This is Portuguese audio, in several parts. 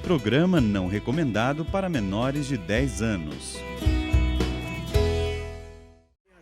programa não recomendado para menores de 10 anos.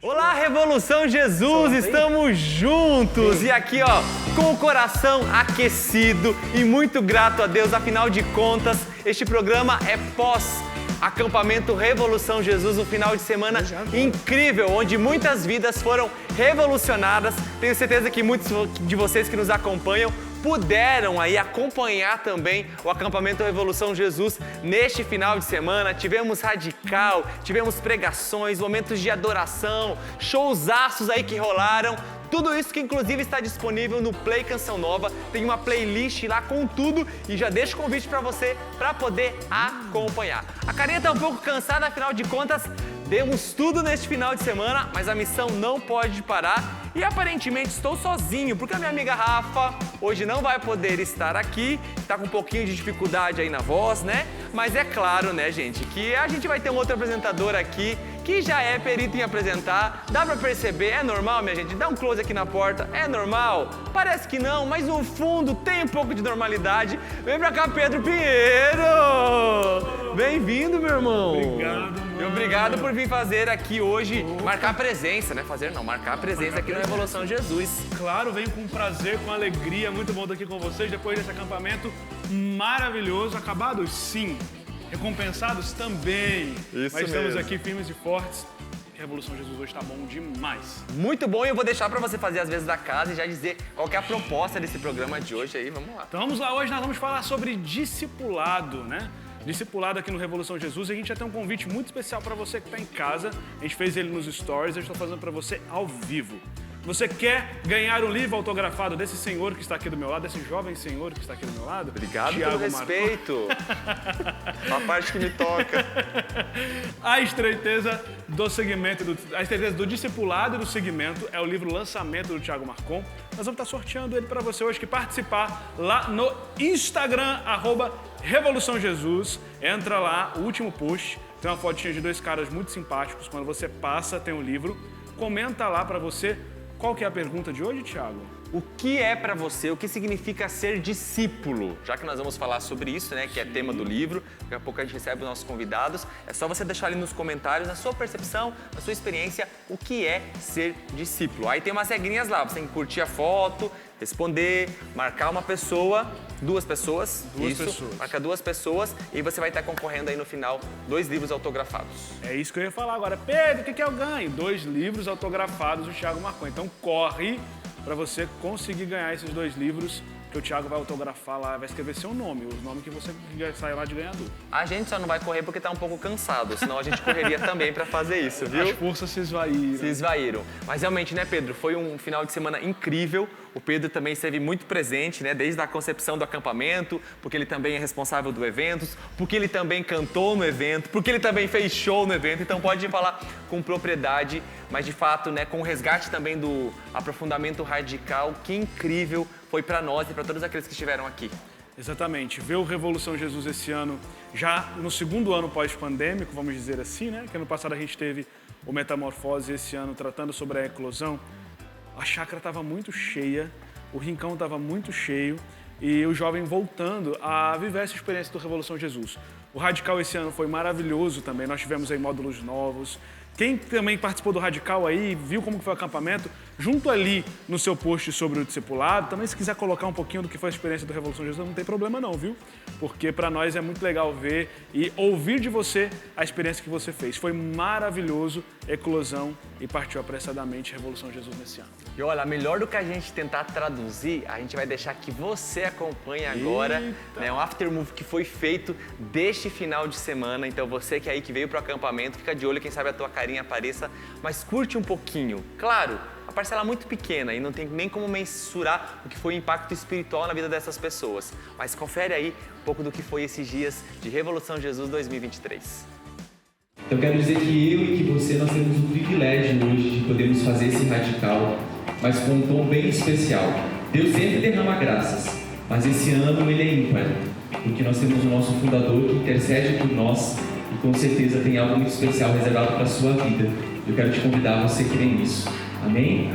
Olá, Revolução Jesus, estamos juntos e aqui, ó, com o coração aquecido e muito grato a Deus. Afinal de contas, este programa é pós-acampamento Revolução Jesus, um final de semana incrível, onde muitas vidas foram revolucionadas. Tenho certeza que muitos de vocês que nos acompanham puderam aí acompanhar também o acampamento Revolução Jesus neste final de semana. Tivemos radical, tivemos pregações, momentos de adoração, showzaços aí que rolaram. Tudo isso que inclusive está disponível no Play Canção Nova. Tem uma playlist lá com tudo e já deixo o convite para você para poder acompanhar. A Carinha tá um pouco cansada, afinal de contas, demos tudo neste final de semana, mas a missão não pode parar. E aparentemente estou sozinho, porque a minha amiga Rafa hoje não vai poder estar aqui, está com um pouquinho de dificuldade aí na voz, né? Mas é claro, né, gente, que a gente vai ter um outro apresentador aqui que já é perito em apresentar. Dá pra perceber, é normal, minha gente? Dá um close aqui na porta, é normal? Parece que não, mas no fundo tem um pouco de normalidade. Vem pra cá, Pedro Pinheiro! Bem-vindo, meu irmão! Obrigado, mano. E obrigado por vir fazer aqui hoje, marcar presença, né? Marcar a presença aqui no Revolução Jesus. Claro, venho com prazer, com alegria, muito bom estar aqui com vocês depois desse acampamento maravilhoso. Acabados? Sim. Recompensados? Também. Isso Mas estamos mesmo. aqui firmes e fortes. Revolução Jesus hoje está bom demais. Muito bom, e eu vou deixar pra você fazer as vezes da casa e já dizer qual que é a proposta desse programa de hoje aí, vamos lá. Então vamos lá, hoje nós vamos falar sobre discipulado, né? Discipulado aqui no Revolução Jesus. E a gente já tem um convite muito especial para você que está em casa. A gente fez ele nos stories, eu estou fazendo para você ao vivo. Você quer ganhar um livro autografado desse senhor que está aqui do meu lado, desse jovem senhor que está aqui do meu lado? Obrigado Thiago pelo respeito. A parte que me toca. A estreiteza do segmento, a estreiteza do discipulado e do segmento é o livro Lançamento do Thiago Marcon. Nós vamos estar sorteando ele para você hoje que participar lá no Instagram, @Revolução Jesus. Entra lá, o último post, tem uma fotinha de dois caras muito simpáticos. Quando você passa, tem um livro. Comenta lá para você. Qual que é a pergunta de hoje, Thiago? O que é pra você, o que significa ser discípulo? Já que nós vamos falar sobre isso, né, que é tema do livro, daqui a pouco a gente recebe os nossos convidados, é só você deixar ali nos comentários, na sua percepção, na sua experiência, o que é ser discípulo. Aí tem umas regrinhas lá, você tem que curtir a foto, responder, marcar uma pessoa, duas pessoas, marca duas pessoas e você vai estar concorrendo aí no final 2 livros autografados. É isso que eu ia falar agora. Pedro, o que eu ganho? 2 livros autografados do Thiago Marcon. Então corre para você conseguir ganhar esses 2 livros que o Thiago vai autografar lá, vai escrever seu nome, os nomes que você sai lá de ganhador. A gente só não vai correr porque tá um pouco cansado, senão a gente correria também para fazer isso, viu? As forças se esvaíram. Se esvaíram. Mas realmente, né, Pedro, foi um final de semana incrível. O Pedro também esteve muito presente, né, desde a concepção do acampamento, porque ele também é responsável do evento, porque ele também cantou no evento, porque ele também fez show no evento, então pode falar com propriedade, mas de fato, né, com o resgate também do aprofundamento radical, que incrível foi para nós e para todos aqueles que estiveram aqui. Exatamente. Ver o Revolução Jesus esse ano, já no segundo ano pós-pandêmico, vamos dizer assim, né? Que ano passado a gente teve o Metamorfose, esse ano tratando sobre a eclosão. A chácara estava muito cheia, o rincão estava muito cheio e o jovem voltando a viver essa experiência do Revolução Jesus. O Radical esse ano foi maravilhoso também, nós tivemos aí módulos novos. Quem também participou do Radical aí, viu como foi o acampamento, junto ali no seu post sobre o discipulado, também se quiser colocar um pouquinho do que foi a experiência do Revolução Jesus, não tem problema não, viu? Porque para nós é muito legal ver e ouvir de você a experiência que você fez. Foi maravilhoso, eclosão e partiu apressadamente Revolução Jesus nesse ano. E olha, melhor do que a gente tentar traduzir, a gente vai deixar que você acompanhe agora, né, um aftermovie que foi feito deste final de semana. Então você que aí que veio pro acampamento, fica de olho, quem sabe a tua carinha apareça, mas curte um pouquinho. Claro, a parcela é muito pequena e não tem nem como mensurar o que foi o impacto espiritual na vida dessas pessoas. Mas confere aí um pouco do que foi esses dias de Revolução Jesus 2023. Eu quero dizer que eu e que você, nós temos o privilégio hoje de podermos fazer esse radical, mas com um tom bem especial. Deus sempre derrama graças, mas esse ano ele é ímpar, porque nós temos o nosso fundador que intercede por nós e com certeza tem algo muito especial reservado para a sua vida. Eu quero te convidar a você crer nisso. Amém?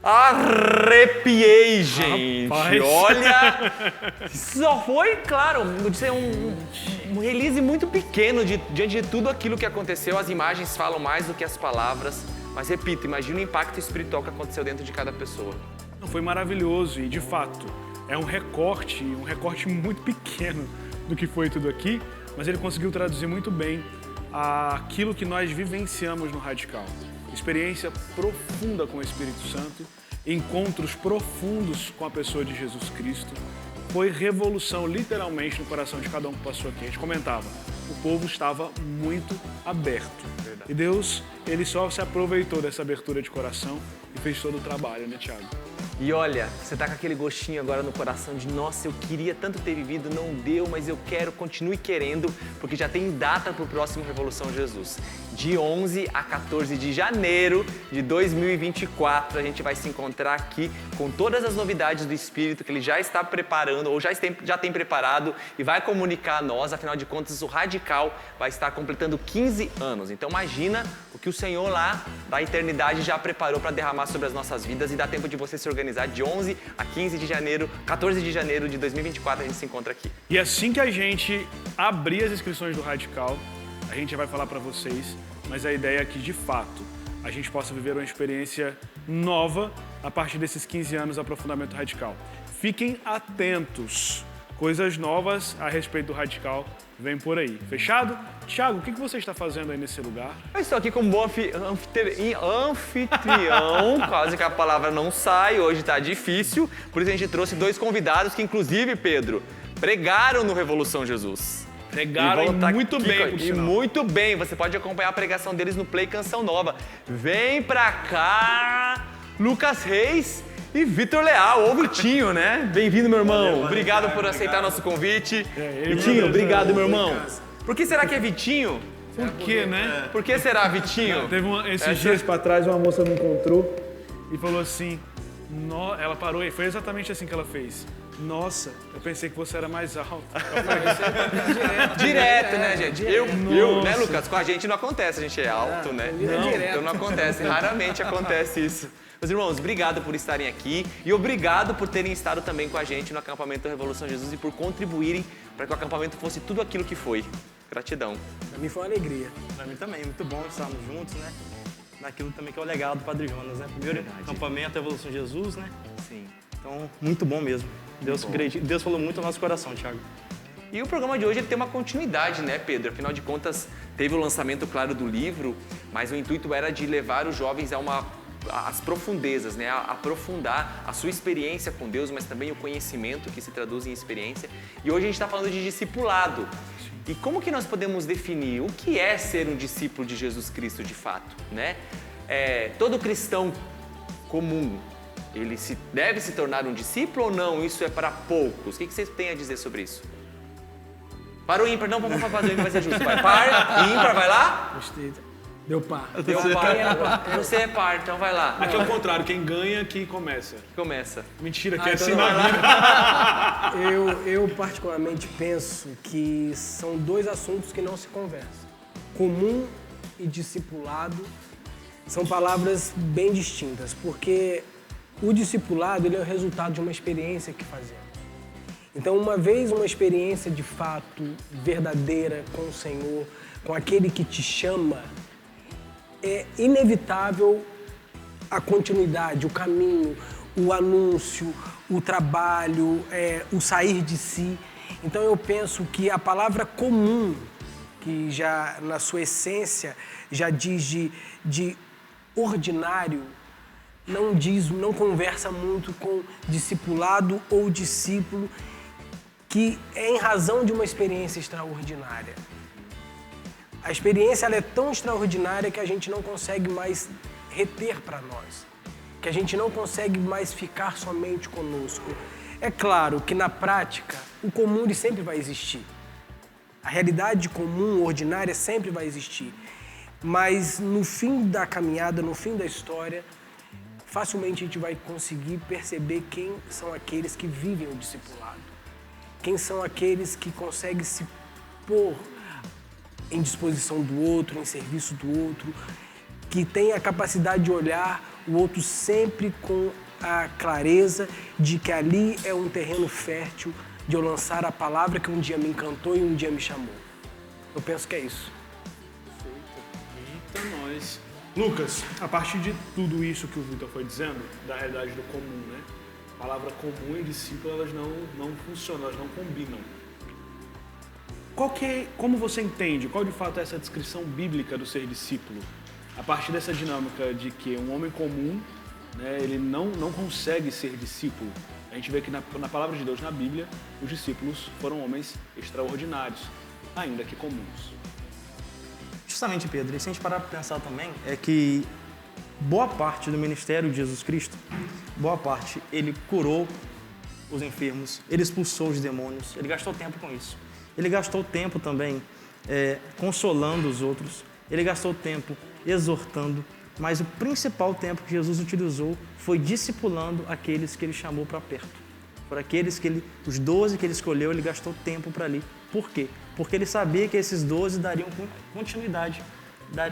Arrepiei, gente. Rapaz. Olha, só foi, claro, um release muito pequeno diante de tudo aquilo que aconteceu. As imagens falam mais do que as palavras. Mas repito, imagina o impacto espiritual que aconteceu dentro de cada pessoa. Foi maravilhoso e, de fato, é um recorte muito pequeno do que foi tudo aqui, mas ele conseguiu traduzir muito bem aquilo que nós vivenciamos no Radical. Experiência profunda com o Espírito Santo, encontros profundos com a pessoa de Jesus Cristo. Foi revolução, literalmente, no coração de cada um que passou aqui. A gente comentava, o povo estava muito aberto. Verdade. E Deus, ele só se aproveitou dessa abertura de coração e fez todo o trabalho, né, Thiago? E olha, você tá com aquele gostinho agora no coração de nossa, eu queria tanto ter vivido, não deu, mas eu quero, continue querendo, porque já tem data pro próximo Revolução Jesus. De 11 a 14 de janeiro de 2024, a gente vai se encontrar aqui com todas as novidades do Espírito que ele já está preparando, ou já tem preparado e vai comunicar a nós. Afinal de contas, o Radical vai estar completando 15 anos. Então imagina o que o Senhor lá da eternidade já preparou para derramar sobre as nossas vidas e dá tempo de você se organizar. De 11 a 15 de janeiro, 14 de janeiro de 2024, a gente se encontra aqui. E assim que a gente abrir as inscrições do Radical, a gente já vai falar para vocês, mas a ideia é que, de fato, a gente possa viver uma experiência nova a partir desses 15 anos de aprofundamento radical. Fiquem atentos, coisas novas a respeito do Radical vem por aí. Fechado? Thiago, o que você está fazendo aí nesse lugar? Eu estou aqui como bom anfitrião, quase que a palavra não sai, hoje está difícil, por isso a gente trouxe dois convidados que, inclusive, Pedro, pregaram no Revolução Jesus. Pregaram muito bem, por sinal. Muito bem, você pode acompanhar a pregação deles no Play Canção Nova. Vem pra cá, Lucas Reis e Vitor Leal, ou Vitinho, né? Bem-vindo, meu irmão. Valeu, obrigado por aceitar nosso convite. Vitinho, obrigado, meu irmão. Por que será que é Vitinho? Por quê, né? Por que será Vitinho? Teve esses dias pra trás, uma moça me encontrou e falou assim, ela parou e foi exatamente assim que ela fez. Nossa, eu pensei que você era mais alto. Direto, né, gente? Eu, né, Lucas? Com a gente não acontece, a gente é alto, né? Então não acontece, raramente acontece isso. Meus irmãos, obrigado por estarem aqui e obrigado por terem estado também com a gente no acampamento Revolução Jesus e por contribuírem para que o acampamento fosse tudo aquilo que foi. Gratidão. Para mim foi uma alegria. Para mim também, muito bom estarmos juntos, né? Naquilo também que é o legado do Padre Jonas, né? Primeiro acampamento Revolução Jesus, né? Sim. Então, muito bom mesmo. Deus falou muito ao nosso coração, Thiago. E o programa de hoje ele tem uma continuidade, né, Pedro? Afinal de contas, teve o lançamento, claro, do livro, mas o intuito era de levar os jovens às profundezas, né? A aprofundar a sua experiência com Deus, mas também o conhecimento que se traduz em experiência. E hoje a gente está falando de discipulado. E como que nós podemos definir o que é ser um discípulo de Jesus Cristo de fato, né? Todo cristão comum, ele deve se tornar um discípulo ou não? Isso é para poucos. O que vocês têm a dizer sobre isso? Para o ímpar, não, vamos fazer o ímpar, vai ser justo. Vai par, ímpar, vai lá? Gostei. Deu par. Deu par. Você é par, então vai lá. Aqui é o contrário, quem ganha que começa. Começa. Mentira, que é então assim na vida. Eu particularmente penso que são dois assuntos que não se conversam. Comum e discipulado são palavras bem distintas, porque o discipulado ele é o resultado de uma experiência que fazemos. Então, uma vez uma experiência de fato verdadeira com o Senhor, com aquele que te chama, é inevitável a continuidade, o caminho, o anúncio, o trabalho, o sair de si. Então eu penso que a palavra comum, que já na sua essência já diz de ordinário, não conversa muito com discipulado ou discípulo, que é em razão de uma experiência extraordinária. A experiência ela é tão extraordinária que a gente não consegue mais reter para nós, que a gente não consegue mais ficar somente conosco. É claro que na prática o comum ele sempre vai existir. A realidade comum, ordinária, sempre vai existir. Mas no fim da caminhada, no fim da história, facilmente a gente vai conseguir perceber quem são aqueles que vivem o discipulado. Quem são aqueles que conseguem se pôr em disposição do outro, em serviço do outro, que tem a capacidade de olhar o outro sempre com a clareza de que ali é um terreno fértil de eu lançar a palavra que um dia me encantou e um dia me chamou. Eu penso que é isso. Eita, nós. Lucas, a partir de tudo isso que o Vitor foi dizendo, da realidade do comum, né? A palavra comum e discípulo, elas não funcionam, elas não combinam. Como você entende, qual de fato é essa descrição bíblica do ser discípulo? A partir dessa dinâmica de que um homem comum, né, ele não consegue ser discípulo. A gente vê que na palavra de Deus, na Bíblia, os discípulos foram homens extraordinários, ainda que comuns. Justamente, Pedro, e se a gente parar para pensar também, é que boa parte do ministério de Jesus Cristo, boa parte, ele curou os enfermos, ele expulsou os demônios, ele gastou tempo com isso. Ele gastou tempo também consolando os outros, ele gastou tempo exortando, mas o principal tempo que Jesus utilizou foi discipulando aqueles que ele chamou para perto. Por aqueles os 12 que ele escolheu, ele gastou tempo para ali. Por quê? Porque ele sabia que esses 12 dariam continuidade,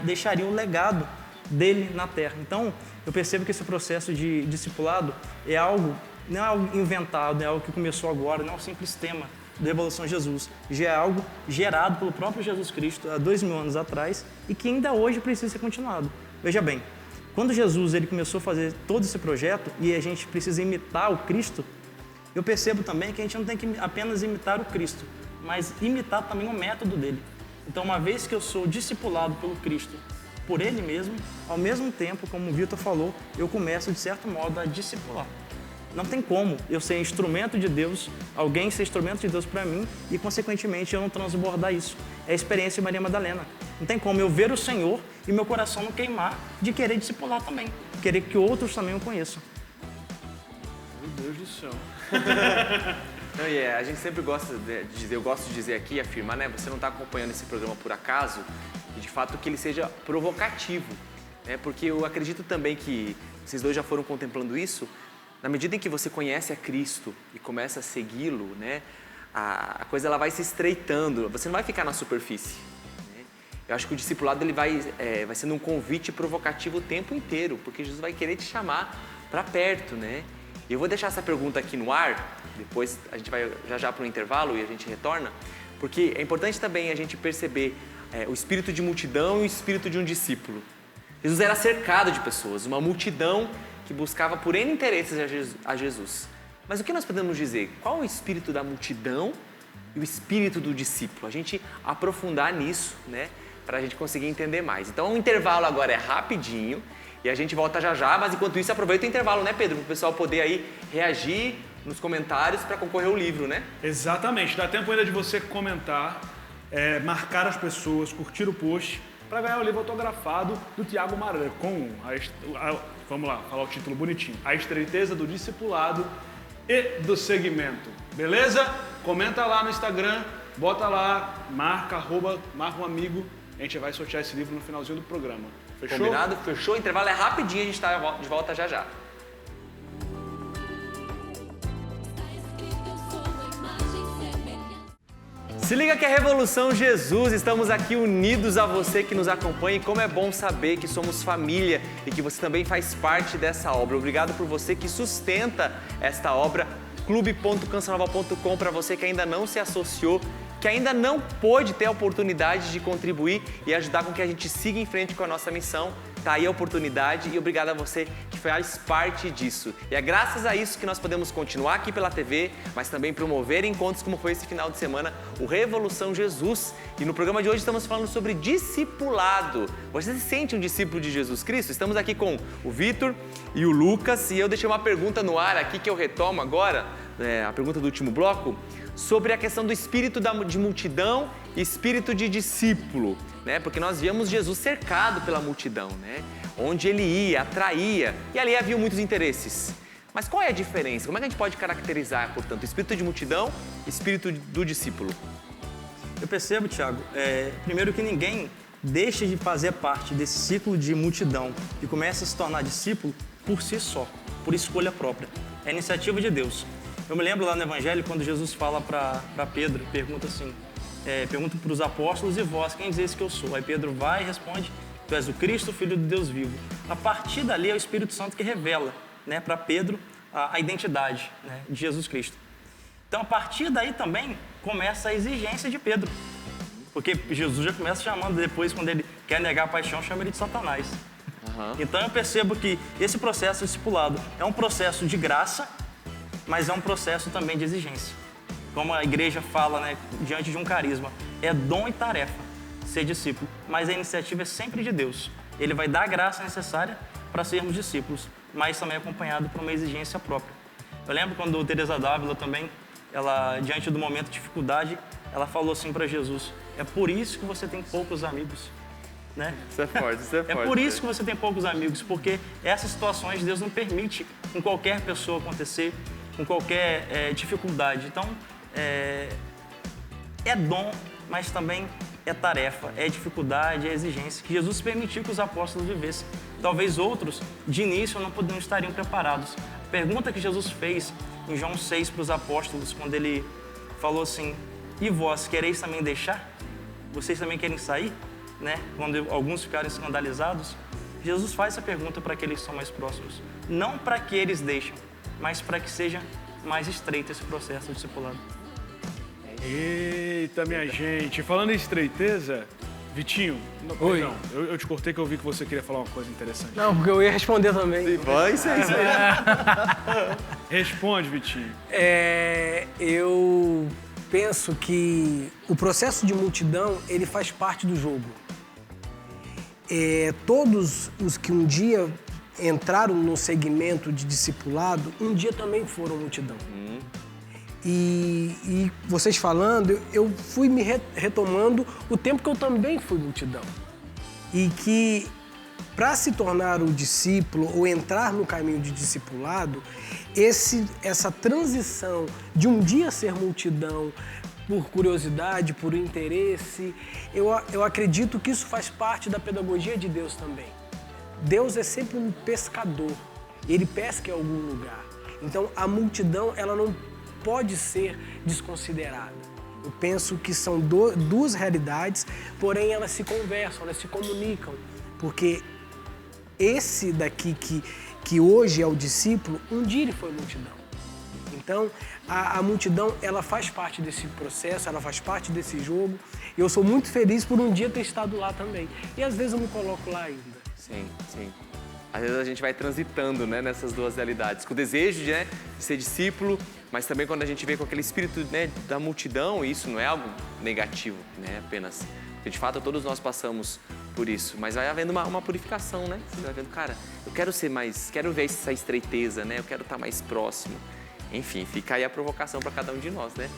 deixariam o legado dele na terra. Então, eu percebo que esse processo de discipulado é algo, não é algo inventado, é algo que começou agora, não é um simples tema da Revolução Jesus. Já é algo gerado pelo próprio Jesus Cristo há 2000 anos atrás e que ainda hoje precisa ser continuado. Veja bem, quando Jesus ele começou a fazer todo esse projeto e a gente precisa imitar o Cristo, eu percebo também que a gente não tem que apenas imitar o Cristo, mas imitar também o método dele. Então, uma vez que eu sou discipulado pelo Cristo, por ele mesmo, ao mesmo tempo, como o Vitor falou, eu começo, de certo modo, a discipular. Não tem como eu ser instrumento de Deus, alguém ser instrumento de Deus para mim e, consequentemente, eu não transbordar isso. É a experiência de Maria Madalena. Não tem como eu ver o Senhor e meu coração não queimar de querer discipular também, querer que outros também o conheçam. Meu Deus do céu. Não, a gente sempre gosta de dizer, eu gosto de dizer aqui, afirmar, né? Você não está acompanhando esse programa por acaso e, de fato, que ele seja provocativo, né? Porque eu acredito também que vocês dois já foram contemplando isso. Na medida em que você conhece a Cristo e começa a segui-lo, né, a coisa ela vai se estreitando, você não vai ficar na superfície. Né? Eu acho que o discipulado ele vai sendo um convite provocativo o tempo inteiro, porque Jesus vai querer te chamar para perto. Né? E eu vou deixar essa pergunta aqui no ar, depois a gente vai já para o intervalo e a gente retorna, porque é importante também a gente perceber o espírito de multidão e o espírito de um discípulo. Jesus era cercado de pessoas, uma multidão que buscava por N interesses a Jesus. Mas o que nós podemos dizer? Qual é o espírito da multidão e o espírito do discípulo? A gente aprofundar nisso, né? Para a gente conseguir entender mais. Então, o intervalo agora é rapidinho e a gente volta já, mas enquanto isso, aproveita o intervalo, né, Pedro? Para o pessoal poder aí reagir nos comentários para concorrer ao livro, né? Exatamente. Dá tempo ainda de você comentar, marcar as pessoas, curtir o post, para ganhar o livro autografado do Tiago Maran, com vamos lá, falar o título bonitinho. A estreiteza do discipulado e do segmento. Beleza? Comenta lá no Instagram, bota lá, marca um amigo. A gente vai sortear esse livro no finalzinho do programa. Fechou? Combinado? Fechou? O intervalo é rapidinho, a gente está de volta já. Se liga que é Revolução Jesus, estamos aqui unidos a você que nos acompanha e como é bom saber que somos família e que você também faz parte dessa obra. Obrigado por você que sustenta esta obra, clube.cancionova.com, para você que ainda não se associou, que ainda não pôde ter a oportunidade de contribuir e ajudar com que a gente siga em frente com a nossa missão. Tá aí a oportunidade e obrigado a você que faz parte disso. E é graças a isso que nós podemos continuar aqui pela TV, mas também promover encontros como foi esse final de semana, o Revolução Jesus. E no programa de hoje estamos falando sobre discipulado. Você se sente um discípulo de Jesus Cristo? Estamos aqui com o Vitor e o Lucas e eu deixei uma pergunta no ar aqui que eu retomo agora, a pergunta do último bloco, sobre a questão do espírito de multidão e espírito de discípulo, né? Porque nós víamos Jesus cercado pela multidão, né? Onde ele ia, atraía, e ali havia muitos interesses. Mas qual é a diferença? Como é que a gente pode caracterizar, portanto, o espírito de multidão e o espírito do discípulo? Eu percebo, Tiago, primeiro que ninguém deixa de fazer parte desse ciclo de multidão e começa a se tornar discípulo por si só, por escolha própria. É a iniciativa de Deus. Eu me lembro lá no Evangelho, quando Jesus fala para Pedro, pergunta assim, pergunta para os apóstolos, e vós, quem dizeis que eu sou? Aí Pedro vai e responde, Tu és o Cristo, Filho do Deus vivo. A partir dali é o Espírito Santo que revela, né, para Pedro a identidade, né, de Jesus Cristo. Então, a partir daí também começa a exigência de Pedro. Porque Jesus já começa chamando depois, quando ele quer negar a paixão, chama ele de Satanás. Então eu percebo que esse processo discipulado é um processo de graça, mas é um processo também de exigência. Como a igreja fala, né, diante de um carisma, é dom e tarefa ser discípulo, mas a iniciativa é sempre de Deus. Ele vai dar a graça necessária para sermos discípulos, mas também acompanhado por uma exigência própria. Eu lembro quando Teresa d'Ávila também, ela, diante do momento de dificuldade, ela falou assim para Jesus: é por isso que você tem poucos amigos. Né? Isso é forte, isso é forte. É por isso que você tem poucos amigos, porque essas situações Deus não permite com qualquer pessoa acontecer, com qualquer dificuldade. Então, é dom, mas também é tarefa, é dificuldade, é exigência, que Jesus permitiu que os apóstolos vivessem. Talvez outros, de início, não estariam preparados. A pergunta que Jesus fez em João 6 para os apóstolos, quando ele falou assim: e vós quereis também deixar? Vocês também querem sair? Né? Quando alguns ficaram escandalizados, Jesus faz essa pergunta para aqueles que são mais próximos. Não para que eles deixem, mas para que seja mais estreito esse processo de discipulado. Eita, minha gente. Falando em estreiteza, Vitinho, Oi. Perdão, eu te cortei que eu vi que você queria falar uma coisa interessante. Não, porque eu ia responder também. Vai, isso aí. Responde, Vitinho. Eu penso que o processo de multidão, ele faz parte do jogo. Todos os que um dia entraram no segmento de discipulado, um dia também foram multidão. E vocês falando, eu fui me retomando o tempo que eu também fui multidão. E que para se tornar o discípulo ou entrar no caminho de discipulado, essa transição de um dia ser multidão por curiosidade, por interesse, eu acredito que isso faz parte da pedagogia de Deus também. Deus é sempre um pescador, ele pesca em algum lugar. Então a multidão, ela não pode ser desconsiderada. Eu penso que são duas realidades, porém elas se conversam, elas se comunicam, porque esse daqui que hoje é o discípulo, um dia ele foi multidão. Então, a multidão, ela faz parte desse processo, ela faz parte desse jogo. E eu sou muito feliz por um dia ter estado lá também. E às vezes eu me coloco lá ainda. Sim, sim. Às vezes a gente vai transitando, né, nessas duas realidades, com o desejo de, né, de ser discípulo, mas também quando a gente vê com aquele espírito, né, da multidão, isso não é algo negativo, né, apenas. Porque de fato todos nós passamos por isso, mas vai havendo uma purificação, né? Você vai vendo, cara, eu quero ser mais, quero ver essa estreiteza, né? Eu quero estar mais próximo. Enfim, fica aí a provocação para cada um de nós, né?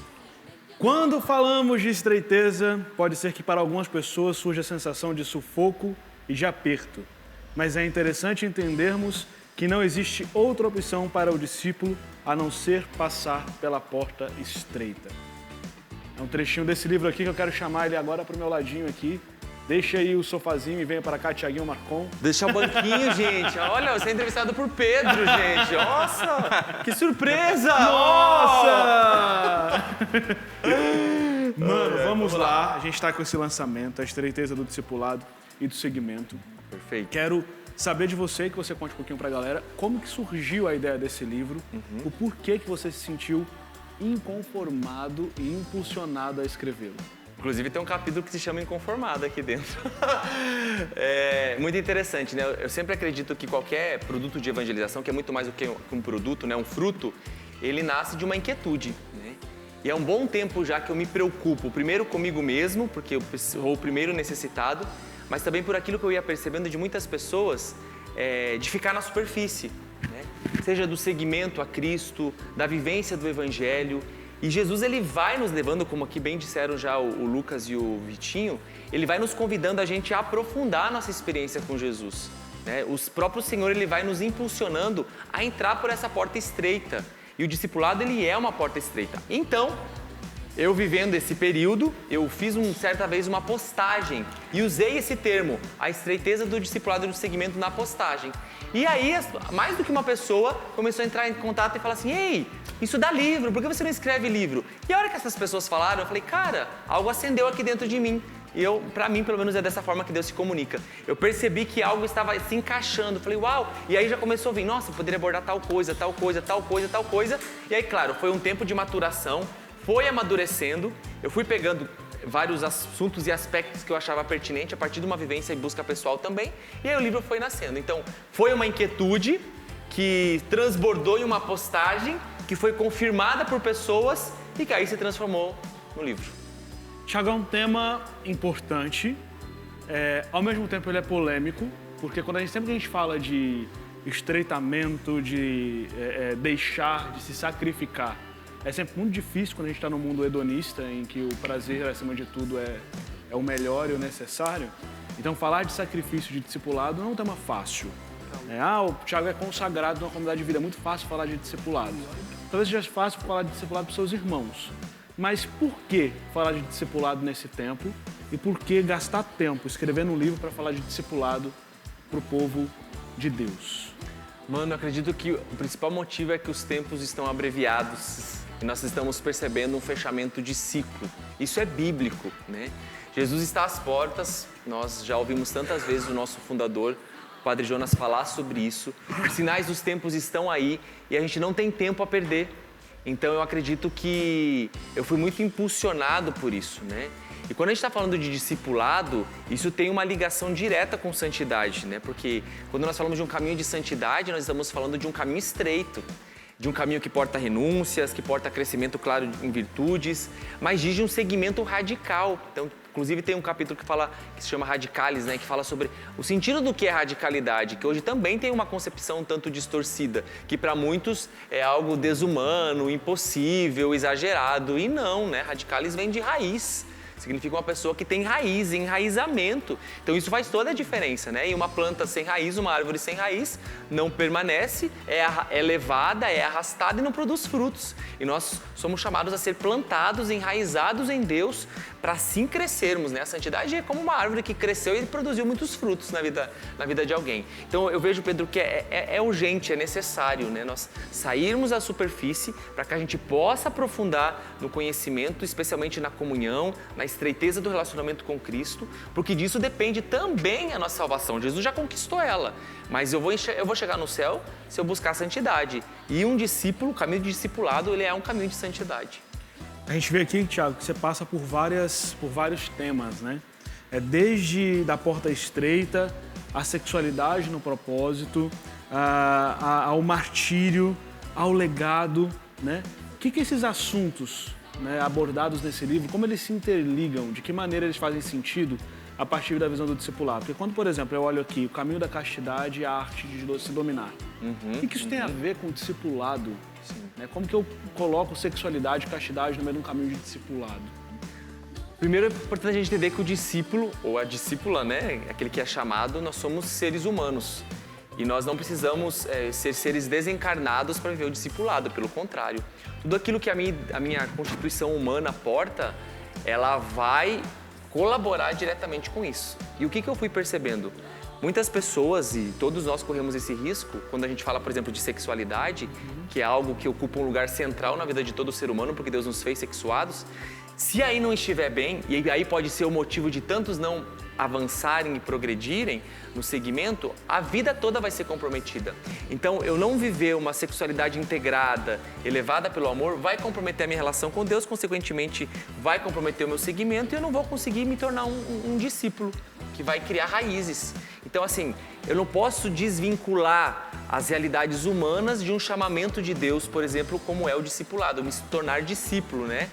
Quando falamos de estreiteza, pode ser que para algumas pessoas surja a sensação de sufoco e de aperto. Mas é interessante entendermos que não existe outra opção para o discípulo a não ser passar pela porta estreita. É um trechinho desse livro aqui que eu quero chamar ele agora para o meu ladinho aqui. Deixa aí o sofazinho e venha para cá, Thiaguinho Marcon. Deixa o banquinho, gente. Olha, você é entrevistado por Pedro, gente. Nossa, que surpresa! Nossa! Mano, vamos lá. A gente está com esse lançamento, a estreiteza do discipulado e do segmento. Perfeito. Quero saber de você, que você conte um pouquinho para a galera, como que surgiu a ideia desse livro, o porquê que você se sentiu inconformado e impulsionado a escrevê-lo. Inclusive tem um capítulo que se chama Inconformado aqui dentro. É muito interessante, né? Eu sempre acredito que qualquer produto de evangelização, que é muito mais do que um produto, né? Um fruto, ele nasce de uma inquietude, né? E é um bom tempo já que eu me preocupo, primeiro comigo mesmo, porque eu sou o primeiro necessitado, mas também por aquilo que eu ia percebendo de muitas pessoas, de ficar na superfície, né? Seja do seguimento a Cristo, da vivência do Evangelho. E Jesus, ele vai nos levando, como aqui bem disseram já o Lucas e o Vitinho, ele vai nos convidando a gente a aprofundar a nossa experiência com Jesus, né? O próprio Senhor, ele vai nos impulsionando a entrar por essa porta estreita. E o discipulado, ele é uma porta estreita. Então, eu vivendo esse período, eu fiz certa vez uma postagem e usei esse termo, a estreiteza do discipulado e do segmento na postagem. E aí, mais do que uma pessoa começou a entrar em contato e falar assim: ei, isso dá livro, por que você não escreve livro? E a hora que essas pessoas falaram, eu falei: cara, algo acendeu aqui dentro de mim. E pra mim, pelo menos, é dessa forma que Deus se comunica. Eu percebi que algo estava se encaixando. Falei, uau! E aí já começou a vir, nossa, eu poderia abordar tal coisa, tal coisa, tal coisa, tal coisa. E aí, claro, foi um tempo de maturação, foi amadurecendo. Eu fui pegando vários assuntos e aspectos que eu achava pertinente a partir de uma vivência e busca pessoal também. E aí o livro foi nascendo. Então, foi uma inquietude que transbordou em uma postagem, que foi confirmada por pessoas e que aí se transformou no livro. Tiago, é um tema importante, ao mesmo tempo ele é polêmico, porque sempre que a gente fala de estreitamento, de deixar, de se sacrificar, é sempre muito difícil quando a gente está no mundo hedonista, em que o prazer, acima de tudo, é o melhor e o necessário. Então, falar de sacrifício, de discipulado, não é um tema fácil. O Tiago é consagrado numa comunidade de vida, é muito fácil falar de discipulado. Talvez seja fácil falar de discipulado para os seus irmãos. Mas por que falar de discipulado nesse tempo? E por que gastar tempo escrevendo um livro para falar de discipulado para o povo de Deus? Mano, eu acredito que o principal motivo é que os tempos estão abreviados e nós estamos percebendo um fechamento de ciclo. Isso é bíblico, né? Jesus está às portas, nós já ouvimos tantas vezes o nosso fundador, o Padre Jonas, falar sobre isso. Os sinais dos tempos estão aí e a gente não tem tempo a perder. Então eu acredito que eu fui muito impulsionado por isso, né? E quando a gente está falando de discipulado, isso tem uma ligação direta com santidade, né? Porque quando nós falamos de um caminho de santidade, nós estamos falando de um caminho estreito, de um caminho que porta renúncias, que porta crescimento claro em virtudes, mas diz de um segmento radical. Então, inclusive tem um capítulo que se chama Radicalis, né? Que fala sobre o sentido do que é radicalidade, que hoje também tem uma concepção um tanto distorcida, que para muitos é algo desumano, impossível, exagerado. E não, né? Radicalis vem de raiz. Significa uma pessoa que tem raiz, enraizamento. Então isso faz toda a diferença, né? E uma planta sem raiz, uma árvore sem raiz, não permanece, é levada, é arrastada e não produz frutos. E nós somos chamados a ser plantados, enraizados em Deus, para assim crescermos, né? A santidade é como uma árvore que cresceu e produziu muitos frutos na vida de alguém. Então eu vejo, Pedro, que é urgente, é necessário, né? Nós sairmos à superfície para que a gente possa aprofundar no conhecimento, especialmente na comunhão, na estreiteza do relacionamento com Cristo, porque disso depende também a nossa salvação. Jesus já conquistou ela, mas eu vou chegar no céu se eu buscar a santidade. E um discípulo, o caminho de discipulado, ele é um caminho de santidade. A gente vê aqui, Tiago, que você passa por vários temas, né? Desde da porta estreita, a sexualidade no propósito, ao martírio, ao legado, né? O que esses assuntos, né, abordados nesse livro, como eles se interligam, de que maneira eles fazem sentido a partir da visão do discipulado? Porque quando, por exemplo, eu olho aqui o caminho da castidade e a arte de se dominar, o que isso tem a ver com o discipulado? Né? Como que eu coloco sexualidade e castidade no meio de um caminho de discipulado? Primeiro é importante a gente entender que o discípulo, ou a discípula, né, aquele que é chamado, nós somos seres humanos. E nós não precisamos ser seres desencarnados para viver o discipulado, pelo contrário. Tudo aquilo que a minha constituição humana porta, ela vai colaborar diretamente com isso. E o que eu fui percebendo? Muitas pessoas, e todos nós corremos esse risco, quando a gente fala, por exemplo, de sexualidade, que é algo que ocupa um lugar central na vida de todo ser humano, porque Deus nos fez sexuados, se aí não estiver bem, e aí pode ser o motivo de tantos não avançarem e progredirem no segmento, a vida toda vai ser comprometida. Então, eu não viver uma sexualidade integrada, elevada pelo amor, vai comprometer a minha relação com Deus, consequentemente, vai comprometer o meu segmento e eu não vou conseguir me tornar um discípulo que vai criar raízes. Então, assim, eu não posso desvincular as realidades humanas de um chamamento de Deus, por exemplo, como é o discipulado, me tornar discípulo, né?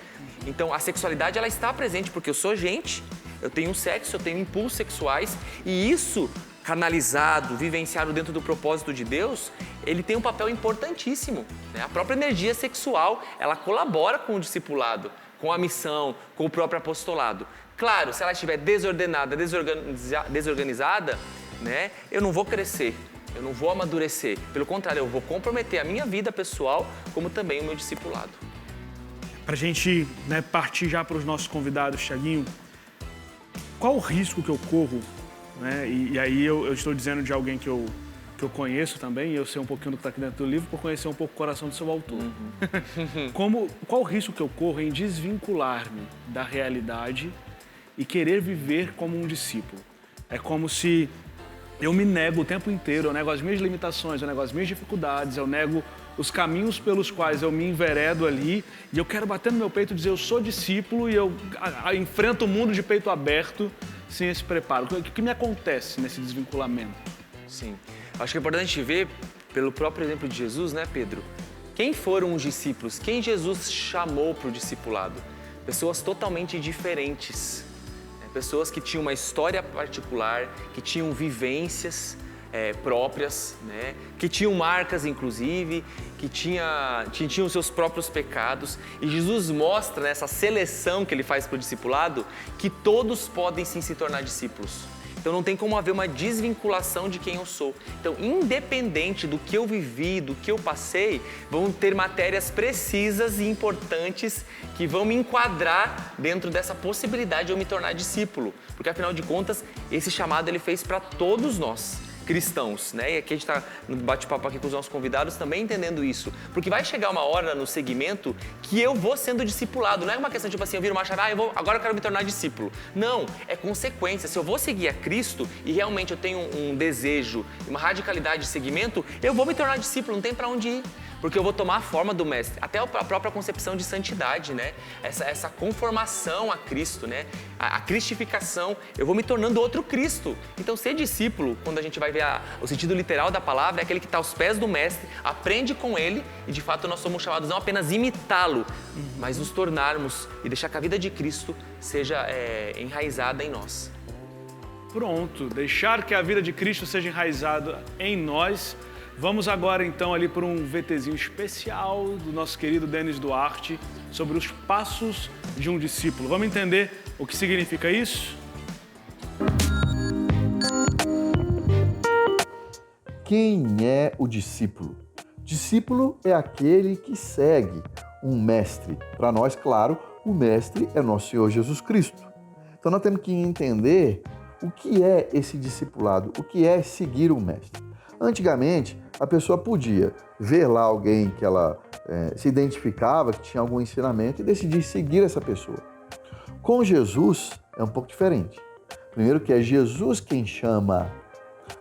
Então, a sexualidade, ela está presente porque eu sou gente, eu tenho um sexo, eu tenho impulsos sexuais e isso, canalizado, vivenciado dentro do propósito de Deus, ele tem um papel importantíssimo, né? A própria energia sexual, ela colabora com o discipulado, com a missão, com o próprio apostolado. Claro, se ela estiver desordenada, desorganizada, né, eu não vou crescer, eu não vou amadurecer. Pelo contrário, eu vou comprometer a minha vida pessoal, como também o meu discipulado. Para a gente, né, partir já para os nossos convidados, Thiaguinho, qual o risco que eu corro, né? E aí eu estou dizendo de alguém que eu conheço também, e eu sei um pouquinho do que está aqui dentro do livro, por conhecer um pouco o coração do seu autor. Qual o risco que eu corro em desvincular-me da realidade e querer viver como um discípulo. É como se eu me nego o tempo inteiro, eu nego as minhas limitações, eu nego as minhas dificuldades, eu nego os caminhos pelos quais eu me enveredo ali e eu quero bater no meu peito e dizer eu sou discípulo e eu enfrento o mundo de peito aberto sem esse preparo. O que me acontece nesse desvinculamento? Sim. Acho que é importante a gente ver, pelo próprio exemplo de Jesus, né, Pedro? Quem foram os discípulos? Quem Jesus chamou para o discipulado? Pessoas totalmente diferentes. Pessoas que tinham uma história particular, que tinham vivências próprias, né? Que tinham marcas, inclusive, que tinham seus próprios pecados. E Jesus mostra nessa seleção que ele faz para o discipulado que todos podem sim se tornar discípulos. Então não tem como haver uma desvinculação de quem eu sou. Então, independente do que eu vivi, do que eu passei, vão ter matérias precisas e importantes que vão me enquadrar dentro dessa possibilidade de eu me tornar discípulo. Porque, afinal de contas, esse chamado ele fez para todos nós, cristãos, né? E aqui a gente está no bate-papo aqui com os nossos convidados também entendendo isso. Porque vai chegar uma hora no segmento que eu vou sendo discipulado. Não é uma questão tipo assim, eu viro uma chave, agora eu quero me tornar discípulo. Não, é consequência. Se eu vou seguir a Cristo e realmente eu tenho um desejo, uma radicalidade de seguimento, eu vou me tornar discípulo, não tem para onde ir. Porque eu vou tomar a forma do Mestre. Até a própria concepção de santidade, né? Essa conformação a Cristo, né? A cristificação. Eu vou me tornando outro Cristo. Então, ser discípulo, quando a gente vai ver o sentido literal da palavra, é aquele que está aos pés do Mestre, aprende com ele e, de fato, nós somos chamados não apenas imitá-lo, mas nos tornarmos e deixar que a vida de Cristo seja enraizada em nós. Pronto, deixar que a vida de Cristo seja enraizada em nós. Vamos agora, então, ali para um VTzinho especial do nosso querido Denis Duarte sobre os passos de um discípulo. Vamos entender o que significa isso? Quem é o discípulo? Discípulo é aquele que segue um mestre. Para nós, claro, o mestre é nosso Senhor Jesus Cristo. Então, nós temos que entender o que é esse discipulado, o que é seguir o mestre. Antigamente, a pessoa podia ver lá alguém que ela se identificava, que tinha algum ensinamento e decidir seguir essa pessoa. Com Jesus é um pouco diferente. Primeiro que é Jesus quem chama.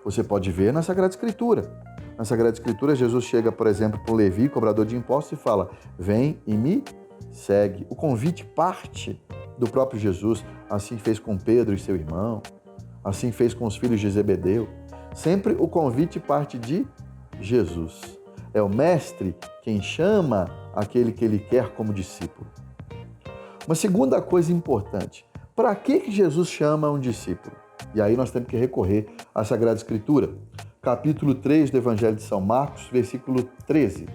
Você pode ver na Sagrada Escritura. Na Sagrada Escritura, Jesus chega, por exemplo, para o Levi, cobrador de impostos, e fala: vem e me segue. O convite parte do próprio Jesus. Assim fez com Pedro e seu irmão. Assim fez com os filhos de Zebedeu. Sempre o convite parte de Jesus. É o mestre quem chama aquele que ele quer como discípulo. Uma segunda coisa importante. Para que Jesus chama um discípulo? E aí nós temos que recorrer à Sagrada Escritura. Capítulo 3 do Evangelho de São Marcos, versículo 13.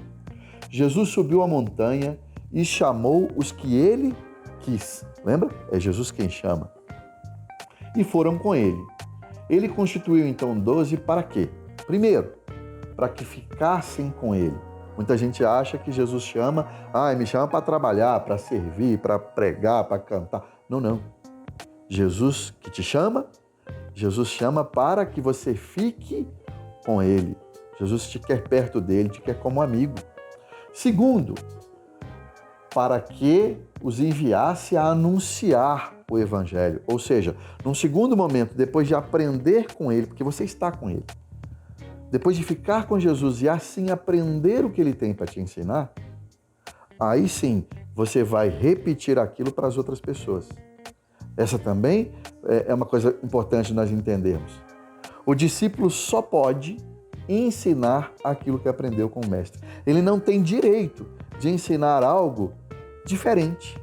Jesus subiu a montanha e chamou os que ele quis. Lembra? É Jesus quem chama. E foram com ele. Ele constituiu então 12 para quê? Primeiro, para que ficassem com ele. Muita gente acha que Jesus chama, me chama para trabalhar, para servir, para pregar, para cantar. Não, não. Jesus que te chama, Jesus chama para que você fique com ele. Jesus te quer perto dele, te quer como amigo. Segundo, para que os enviasse a anunciar o Evangelho. Ou seja, num segundo momento, depois de aprender com ele, porque você está com ele, depois de ficar com Jesus e assim aprender o que ele tem para te ensinar, aí sim você vai repetir aquilo para as outras pessoas. Essa também é uma coisa importante nós entendermos. O discípulo só pode ensinar aquilo que aprendeu com o mestre. Ele não tem direito de ensinar algo diferente.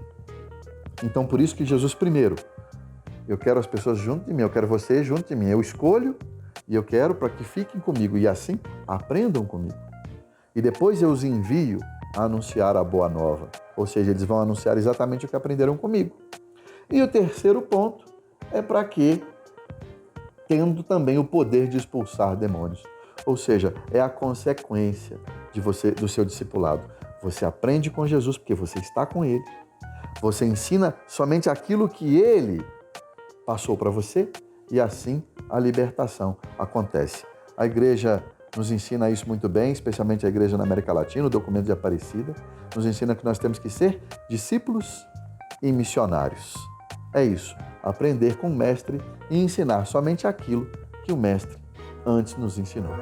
Então, por isso que Jesus, primeiro, eu quero as pessoas junto de mim, eu quero você junto de mim. Eu escolho e eu quero para que fiquem comigo e assim aprendam comigo. E depois eu os envio a anunciar a boa nova. Ou seja, eles vão anunciar exatamente o que aprenderam comigo. E o terceiro ponto é para que, tendo também o poder de expulsar demônios. Ou seja, é a consequência do seu discipulado. Você aprende com Jesus porque você está com ele. Você ensina somente aquilo que ele passou para você e assim a libertação acontece. A igreja nos ensina isso muito bem, especialmente a igreja na América Latina, o documento de Aparecida, nos ensina que nós temos que ser discípulos e missionários. É isso. aprender com o Mestre e ensinar somente aquilo que o Mestre antes nos ensinou.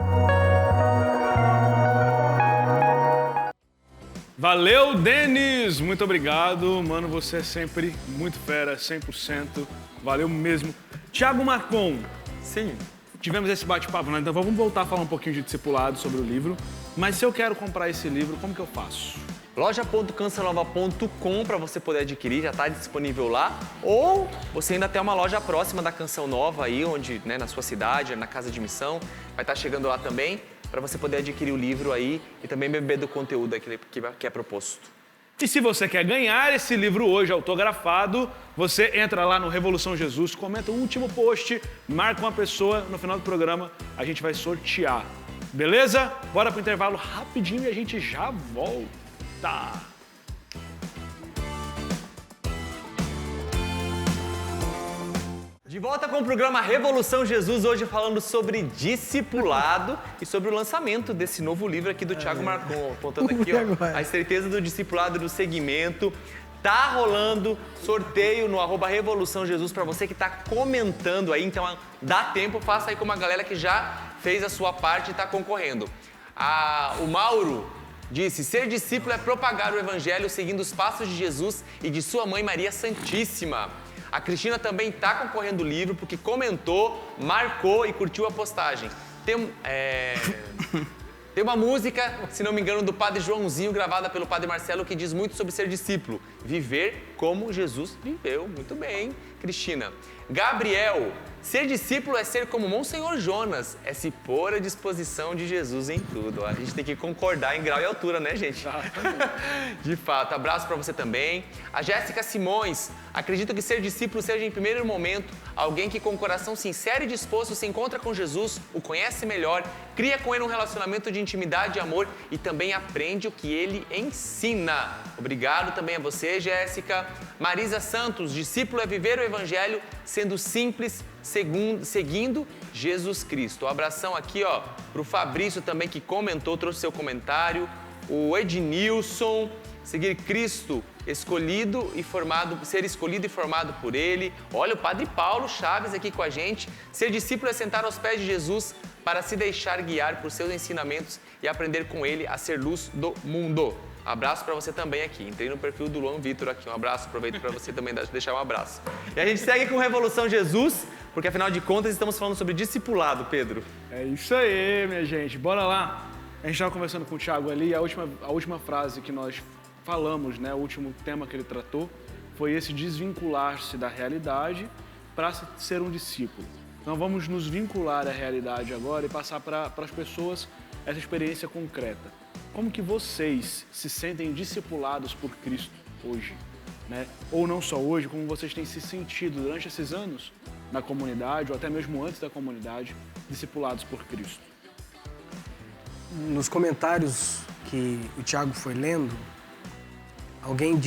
Valeu, Denis! Muito obrigado. Mano, você é sempre muito fera, 100%. Valeu mesmo. Thiago Marcon. Sim. Tivemos esse bate-papo, né? Então vamos voltar a falar um pouquinho de discipulado sobre o livro. Mas se eu quero comprar esse livro, como que eu faço? Loja.cançãonova.com para você poder adquirir, já está disponível lá. Ou você ainda tem uma loja próxima da Canção Nova aí, onde, né, na sua cidade, na casa de missão, vai estar chegando lá também, para você poder adquirir o livro aí e também beber do conteúdo que é proposto. E se você quer ganhar esse livro hoje autografado, você entra lá no Revolução Jesus, comenta o último post, marca uma pessoa, no final do programa a gente vai sortear. Beleza? Bora pro intervalo rapidinho e a gente já volta. De volta com o programa Revolução Jesus, hoje falando sobre discipulado e sobre o lançamento desse novo livro aqui do Thiago Marcon, apontando aqui, ó, a certeza do discipulado e do segmento. Tá rolando sorteio no @Revolução Jesus para você que tá comentando aí, então dá tempo, faça aí com uma galera que já fez a sua parte e tá concorrendo. O Mauro disse: ser discípulo é propagar o evangelho seguindo os passos de Jesus e de sua mãe Maria Santíssima. A Cristina também está concorrendo o livro porque comentou, marcou e curtiu a postagem. Tem uma música, se não me engano, do Padre Joãozinho, gravada pelo Padre Marcelo, que diz muito sobre ser discípulo. Viver como Jesus viveu. Muito bem, Cristina. Gabriel: ser discípulo é ser como Monsenhor Jonas, é se pôr à disposição de Jesus em tudo. A gente tem que concordar em grau e altura, né, gente? De fato. Abraço para você também. A Jéssica Simões: acredito que ser discípulo seja, em primeiro momento, alguém que com coração sincero e disposto se encontra com Jesus, o conhece melhor, cria com ele um relacionamento de intimidade e amor e também aprende o que ele ensina. Obrigado também a você, Jéssica. Marisa Santos: discípulo é viver o evangelho sendo simples, seguindo Jesus Cristo. Um abração aqui, ó, pro Fabrício também, que comentou, trouxe seu comentário. O Ednilson: seguir Cristo, escolhido e formado, ser escolhido e formado por Ele. Olha, o Padre Paulo Chaves aqui com a gente. Ser discípulo é sentar aos pés de Jesus para se deixar guiar por seus ensinamentos e aprender com Ele a ser luz do mundo. Abraço para você também aqui. Entrei no perfil do Luan Vitor aqui. Um abraço, aproveito para você também deixar um abraço. E a gente segue com Revolução Jesus, porque afinal de contas estamos falando sobre discipulado, Pedro. É isso aí, minha gente. Bora lá. A gente estava conversando com o Thiago ali e a última frase que nós falamos, né, o último tema que ele tratou, foi esse desvincular-se da realidade para ser um discípulo. Então vamos nos vincular à realidade agora e passar para as pessoas essa experiência concreta. Como que vocês se sentem discipulados por Cristo hoje, né? Ou não só hoje, como vocês têm se sentido durante esses anos na comunidade, ou até mesmo antes da comunidade, discipulados por Cristo? Nos comentários que o Thiago foi lendo, alguém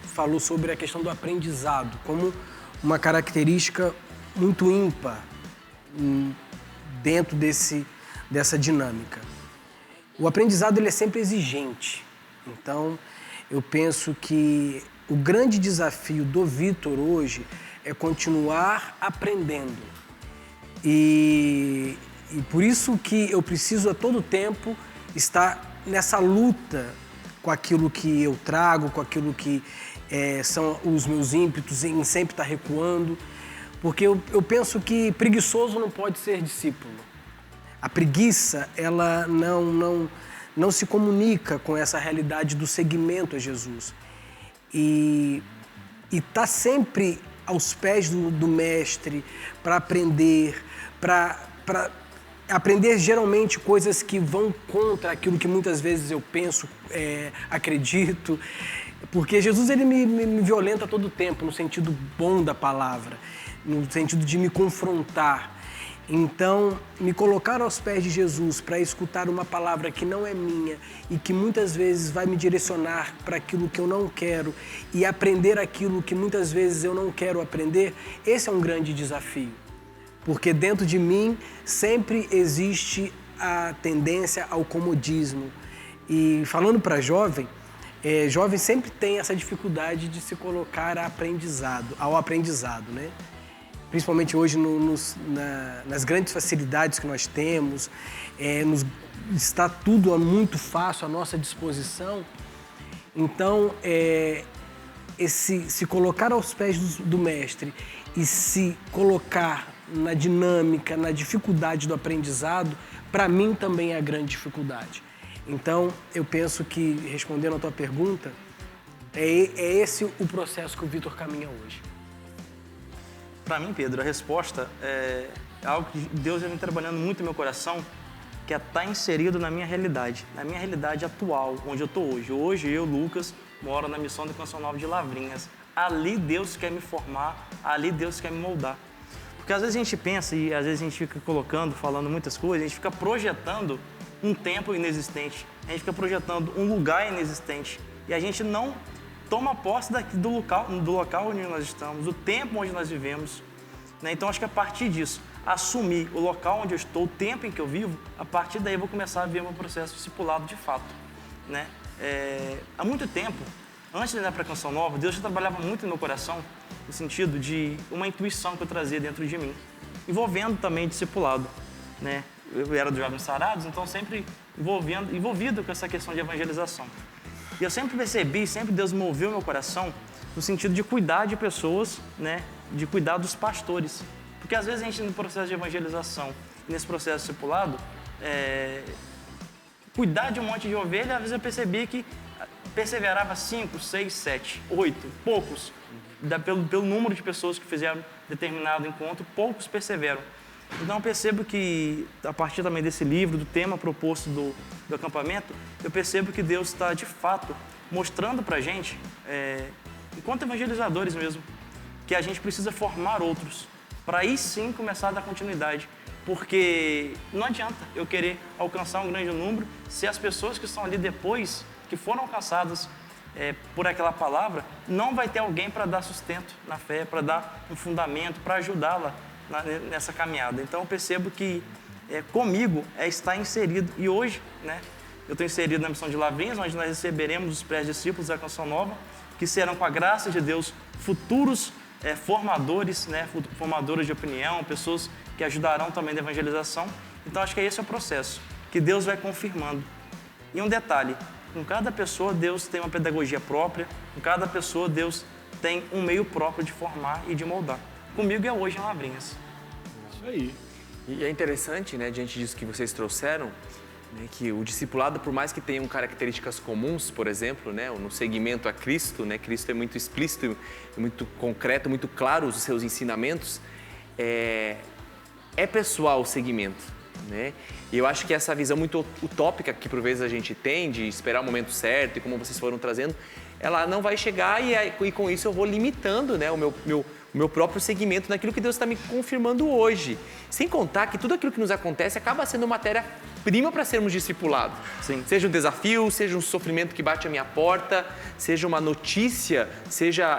falou sobre a questão do aprendizado como uma característica muito ímpar dentro dessa dinâmica. O aprendizado ele é sempre exigente, então eu penso que o grande desafio do Vitor hoje é continuar aprendendo. E por isso que eu preciso a todo tempo estar nessa luta com aquilo que eu trago, com aquilo que são os meus ímpetos, em sempre estar recuando, porque eu penso que preguiçoso não pode ser discípulo. A preguiça, ela não se comunica com essa realidade do seguimento a Jesus. E tá sempre aos pés do mestre para aprender, para aprender geralmente coisas que vão contra aquilo que muitas vezes eu penso, acredito. Porque Jesus ele me violenta todo o tempo, no sentido bom da palavra, no sentido de me confrontar. Então, me colocar aos pés de Jesus para escutar uma palavra que não é minha e que muitas vezes vai me direcionar para aquilo que eu não quero e aprender aquilo que muitas vezes eu não quero aprender, esse é um grande desafio. Porque dentro de mim sempre existe a tendência ao comodismo. E falando para jovem, Jovem sempre tem essa dificuldade de se colocar ao aprendizado, né? Principalmente hoje nas grandes facilidades que nós temos, está tudo muito fácil à nossa disposição. Então, se colocar aos pés do mestre e se colocar na dinâmica, na dificuldade do aprendizado, para mim também é a grande dificuldade. Então, eu penso que, respondendo a tua pergunta, é esse o processo que o Vitor caminha hoje. Para mim, Pedro, a resposta é algo que Deus vem trabalhando muito no meu coração, que é estar inserido na minha realidade atual, onde eu estou hoje. Hoje, eu, Lucas, moro na missão da Canção Nova de Lavrinhas. Ali Deus quer me formar, ali Deus quer me moldar. Porque às vezes a gente pensa e às vezes a gente fica falando muitas coisas, a gente fica projetando um tempo inexistente, a gente fica projetando um lugar inexistente e a gente não toma posse do local onde nós estamos, do tempo onde nós vivemos, né? Então acho que a partir disso, assumir o local onde eu estou, o tempo em que eu vivo, a partir daí eu vou começar a ver meu processo discipulado de fato, né? Há muito tempo, antes de ir para a Canção Nova, Deus já trabalhava muito no meu coração, no sentido de uma intuição que eu trazia dentro de mim, envolvendo também discipulado, né? Eu era dos Jovens Sarados, então sempre envolvido com essa questão de evangelização. E eu sempre percebi, sempre Deus moveu meu coração no sentido de cuidar de pessoas, né? De cuidar dos pastores. Porque às vezes a gente no processo de evangelização, nesse processo discipulado, cuidar de um monte de ovelha, às vezes eu percebi que perseverava 5, 6, 7, 8, poucos. Pelo número de pessoas que fizeram determinado encontro, poucos perseveram. Então eu percebo que, a partir também desse livro, do tema proposto do acampamento, eu percebo que Deus está, de fato, mostrando para a gente, enquanto evangelizadores mesmo, que a gente precisa formar outros, para aí sim começar a dar continuidade. Porque não adianta eu querer alcançar um grande número se as pessoas que estão ali depois, que foram alcançadas por aquela palavra, não vai ter alguém para dar sustento na fé, para dar um fundamento, para ajudá-la nessa caminhada. Então eu percebo que comigo estar inserido, e hoje, né, eu estou inserido na missão de Lavrinhas, onde nós receberemos os pré-discípulos da Canção Nova, que serão, com a graça de Deus, futuros formadores, né, formadores de opinião, pessoas que ajudarão também na evangelização. Então acho que esse é o processo, que Deus vai confirmando. E um detalhe, com cada pessoa Deus tem uma pedagogia própria, com cada pessoa Deus tem um meio próprio de formar e de moldar. Comigo é hoje em Lavrinhas. Isso aí. E é interessante, né, diante disso que vocês trouxeram, né, que o discipulado, por mais que tenham características comuns, por exemplo, né, no seguimento a Cristo, né, Cristo é muito explícito, muito concreto, muito claro os seus ensinamentos, é pessoal o seguimento, né? E eu acho que essa visão muito utópica que por vezes a gente tem de esperar o momento certo e como vocês foram trazendo, ela não vai chegar e com isso eu vou limitando, né, o meu próprio segmento naquilo que Deus está me confirmando hoje. Sem contar que tudo aquilo que nos acontece acaba sendo matéria-prima para sermos discipulados. Sim. Seja um desafio, seja um sofrimento que bate à minha porta, seja uma notícia, seja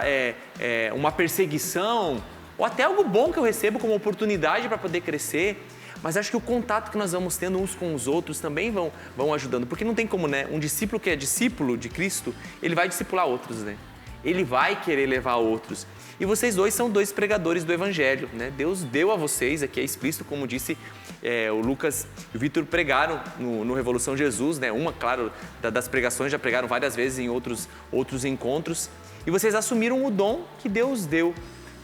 uma perseguição, ou até algo bom que eu recebo como oportunidade para poder crescer. Mas acho que o contato que nós vamos tendo uns com os outros também vão ajudando. Porque não tem como, né? Um discípulo que é discípulo de Cristo, ele vai discipular outros, né? Ele vai querer levar outros. E vocês dois são dois pregadores do Evangelho, né? Deus deu a vocês, aqui é explícito, como disse o Lucas e o Vitor pregaram no Revolução Jesus, né? Uma, claro, das pregações, já pregaram várias vezes em outros encontros. E vocês assumiram o dom que Deus deu,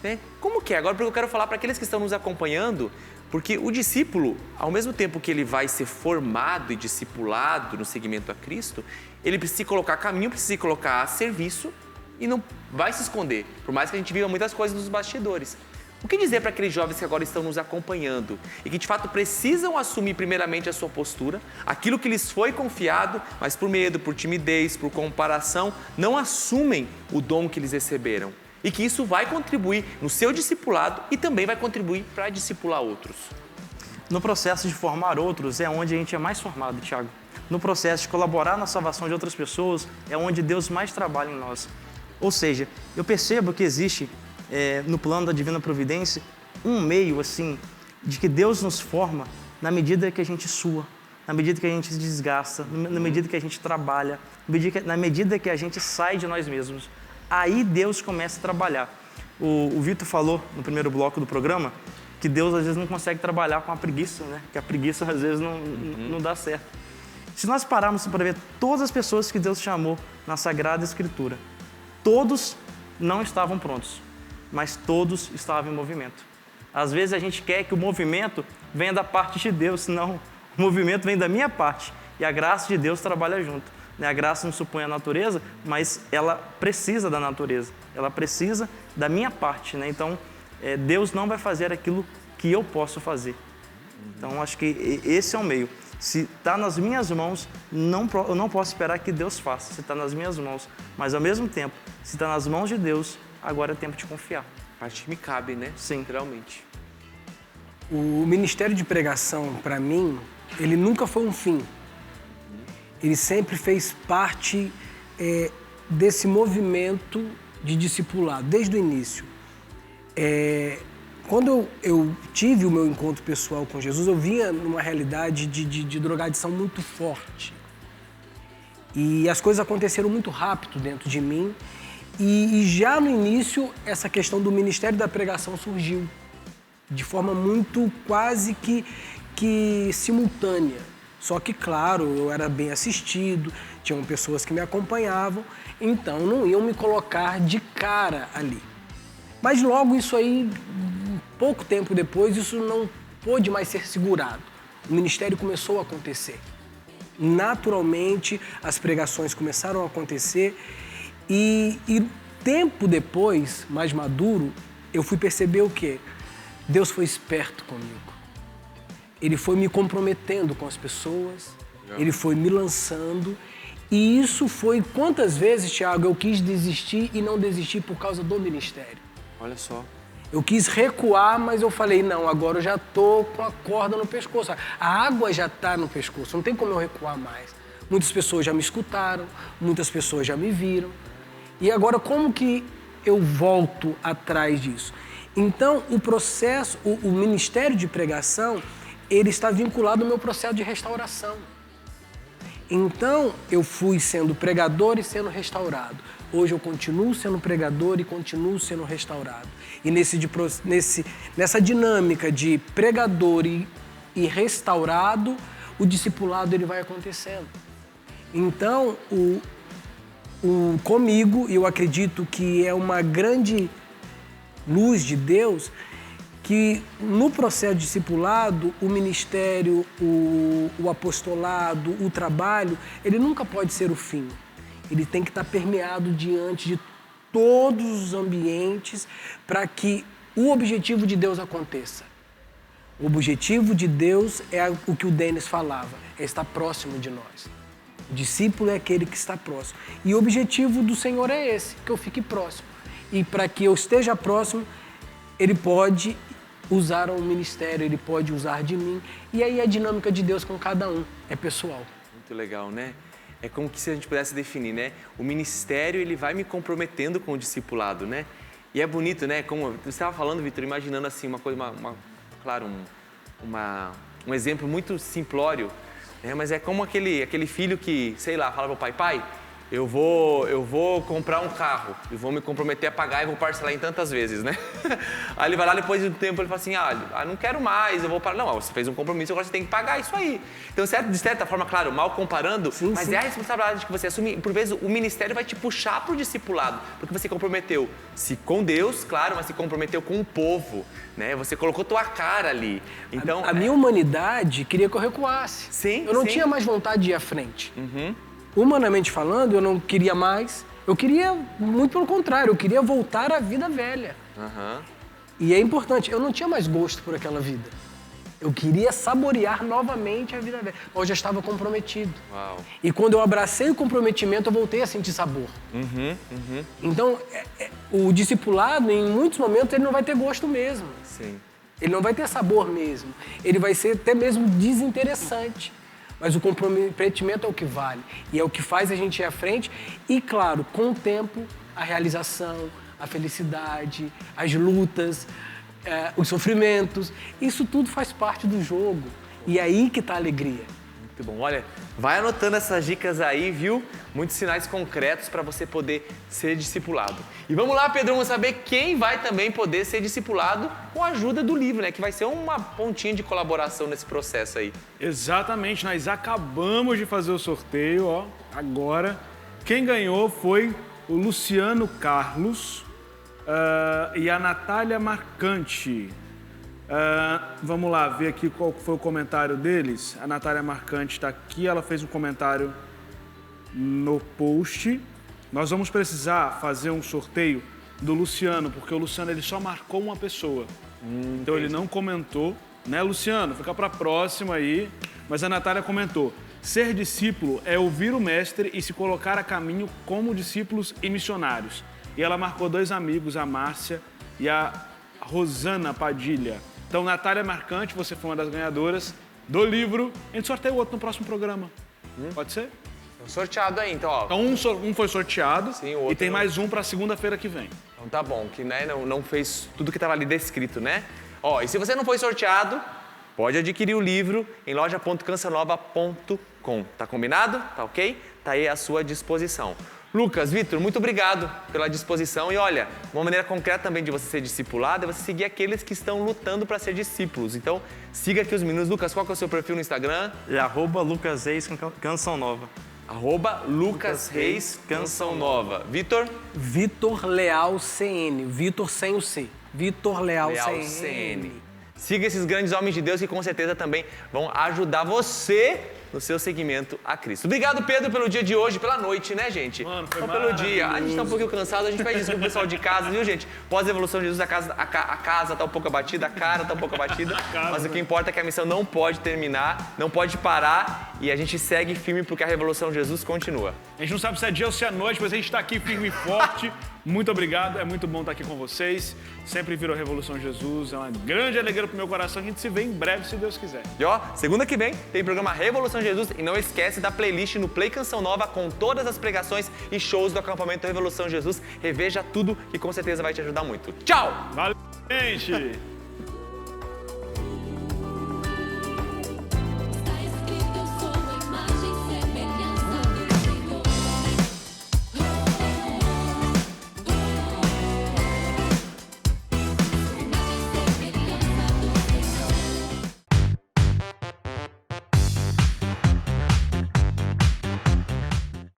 né? Como que é? Agora, porque eu quero falar para aqueles que estão nos acompanhando, porque o discípulo, ao mesmo tempo que ele vai ser formado e discipulado no seguimento a Cristo, ele precisa se colocar a caminho, precisa se colocar a serviço e não vai se esconder, por mais que a gente viva muitas coisas nos bastidores. O que dizer para aqueles jovens que agora estão nos acompanhando e que de fato precisam assumir primeiramente a sua postura, aquilo que lhes foi confiado, mas por medo, por timidez, por comparação, não assumem o dom que eles receberam? E que isso vai contribuir no seu discipulado e também vai contribuir para discipular outros. No processo de formar outros é onde a gente é mais formado, Thiago. No processo de colaborar na salvação de outras pessoas é onde Deus mais trabalha em nós. Ou seja, eu percebo que existe no plano da Divina Providência um meio assim de que Deus nos forma na medida que a gente sua, na medida que a gente se desgasta, na medida que a gente trabalha, na medida que a gente sai de nós mesmos. Aí Deus começa a trabalhar. O Vitor falou no primeiro bloco do programa que Deus às vezes não consegue trabalhar com a preguiça, né? Que a preguiça às vezes não dá certo. Se nós pararmos para ver todas as pessoas que Deus chamou na Sagrada Escritura, todos não estavam prontos, mas todos estavam em movimento. Às vezes a gente quer que o movimento venha da parte de Deus, não. O movimento vem da minha parte e a graça de Deus trabalha junto. A graça não supõe a natureza, mas ela precisa da natureza. Ela precisa da minha parte, né? Então, Deus não vai fazer aquilo que eu posso fazer. Então, acho que esse é o meio. Se está nas minhas mãos, eu não posso esperar que Deus faça. Se está nas minhas mãos, mas ao mesmo tempo, se está nas mãos de Deus, agora é tempo de confiar. A parte que me cabe, né? Sim. Literalmente. O ministério de pregação, para mim, ele nunca foi um fim. Ele sempre fez parte desse movimento de discipulado, desde o início. Quando eu tive o meu encontro pessoal com Jesus, eu vinha numa realidade de drogadição muito forte. E as coisas aconteceram muito rápido dentro de mim. E já no início, essa questão do ministério da pregação surgiu. De forma muito quase que simultânea. Só que, claro, eu era bem assistido, tinham pessoas que me acompanhavam, então não iam me colocar de cara ali. Mas logo isso aí, pouco tempo depois, isso não pôde mais ser segurado. O ministério começou a acontecer. Naturalmente, as pregações começaram a acontecer e tempo depois, mais maduro, eu fui perceber o quê? Deus foi esperto comigo. Ele foi me comprometendo com as pessoas, ele foi me lançando. E isso foi quantas vezes, Thiago, eu quis desistir e não desisti por causa do ministério. Olha só. Eu quis recuar, mas eu falei, não, agora eu já estou com a corda no pescoço. A água já está no pescoço, não tem como eu recuar mais. Muitas pessoas já me escutaram, muitas pessoas já me viram. E agora como que eu volto atrás disso? Então, o processo, o ministério de pregação, ele está vinculado ao meu processo de restauração. Então, eu fui sendo pregador e sendo restaurado. Hoje eu continuo sendo pregador e continuo sendo restaurado. E nessa dinâmica de pregador e restaurado, o discipulado ele vai acontecendo. Então, comigo, eu acredito que é uma grande luz de Deus, que no processo de discipulado, o ministério, o apostolado, o trabalho, ele nunca pode ser o fim. Ele tem que estar permeado diante de todos os ambientes para que o objetivo de Deus aconteça. O objetivo de Deus é o que o Denis falava, é estar próximo de nós. O discípulo é aquele que está próximo. E o objetivo do Senhor é esse, que eu fique próximo. E para que eu esteja próximo, Ele pode usar o ministério, Ele pode usar de mim. E aí a dinâmica de Deus com cada um é pessoal. Muito legal, né? É como que se a gente pudesse definir, né? O ministério, ele vai me comprometendo com o discipulado, né? E é bonito, né? Como você estava falando, Vitor, imaginando assim uma coisa, claro, um exemplo muito simplório, né? Mas é como aquele filho que, sei lá, fala pro pai, eu vou comprar um carro e vou me comprometer a pagar e vou parcelar em tantas vezes, né? Aí ele vai lá, depois de um tempo, ele fala assim, não quero mais, eu vou parar. Não, você fez um compromisso, agora você tem que pagar isso aí. Então, de certa forma, claro, mal comparando, mas é a responsabilidade que você assume. Por vezes, o ministério vai te puxar pro discipulado, porque você comprometeu-se com Deus, claro, mas se comprometeu com o povo, né? Você colocou tua cara ali. Então, a minha humanidade queria que eu recuasse. Sim, eu não tinha mais vontade de ir à frente. Humanamente falando, eu não queria mais. Eu queria, muito pelo contrário, eu queria voltar à vida velha. E é importante, eu não tinha mais gosto por aquela vida. Eu queria saborear novamente a vida velha. Eu já estava comprometido. Uau. E quando eu abracei o comprometimento, eu voltei a sentir sabor. Então, o discipulado, em muitos momentos, ele não vai ter gosto mesmo. Sim. Ele não vai ter sabor mesmo. Ele vai ser até mesmo desinteressante. Mas o comprometimento é o que vale. E é o que faz a gente ir à frente. E, claro, com o tempo, a realização, a felicidade, as lutas, os sofrimentos. Isso tudo faz parte do jogo. E é aí que está a alegria. Muito bom. Olha, vai anotando essas dicas aí, viu? Muitos sinais concretos para você poder ser discipulado. E vamos lá, Pedro, vamos saber quem vai também poder ser discipulado com a ajuda do livro, né? Que vai ser uma pontinha de colaboração nesse processo aí. Exatamente, nós acabamos de fazer o sorteio, ó, agora. Quem ganhou foi o Luciano Carlos e a Natália Marcante. Vamos lá, ver aqui qual foi o comentário deles. A Natália Marcante está aqui, ela fez um comentário no post. Nós vamos precisar fazer um sorteio do Luciano, porque o Luciano ele só marcou uma pessoa. Então ele não comentou, né, Luciano? Fica para a próxima aí. Mas a Natália comentou: ser discípulo é ouvir o mestre e se colocar a caminho como discípulos e missionários. E ela marcou 2 amigos, a Márcia e a Rosana Padilha. Então, Natália Marcante, você foi uma das ganhadoras do livro. A gente sorteia o outro no próximo programa. Pode ser? Sorteado aí, então, ó. Então, um foi sorteado. Sim, o outro e tem não. mais um para segunda-feira que vem. Então tá bom, que né, não fez tudo que estava ali descrito, né? Ó, e se você não foi sorteado, pode adquirir o livro em loja.cancionova.com. Tá combinado? Tá ok? Tá aí à sua disposição. Lucas, Vitor, muito obrigado pela disposição. E olha, uma maneira concreta também de você ser discipulado é você seguir aqueles que estão lutando para ser discípulos. Então, siga aqui os meninos. Lucas, qual que é o seu perfil no Instagram? É @Lucas Reis Canção Nova. @Lucas Reis Canção Nova. Vitor? Vitor Leal CN. Vitor sem o C. Vitor Leal CN. Siga esses grandes homens de Deus que com certeza também vão ajudar você no seu seguimento a Cristo. Obrigado, Pedro, pelo dia de hoje, pela noite, né, gente? Mano, foi Só pelo dia. A gente tá um pouquinho cansado, a gente pede desculpa pro pessoal de casa, viu, gente? Pós-evolução de Jesus, a casa tá um pouco abatida, a cara tá um pouco abatida, mas o que importa é que a missão não pode terminar, não pode parar e a gente segue firme porque a Revolução de Jesus continua. A gente não sabe se é dia ou se é noite, mas a gente está aqui firme e forte. Muito obrigado, é muito bom estar aqui com vocês. Sempre virou Revolução Jesus, é uma grande alegria pro meu coração. A gente se vê em breve, se Deus quiser. E ó, segunda que vem tem programa Revolução Jesus e não esquece da playlist no Play Canção Nova com todas as pregações e shows do acampamento Revolução Jesus. Reveja tudo que com certeza vai te ajudar muito. Tchau! Valeu, gente!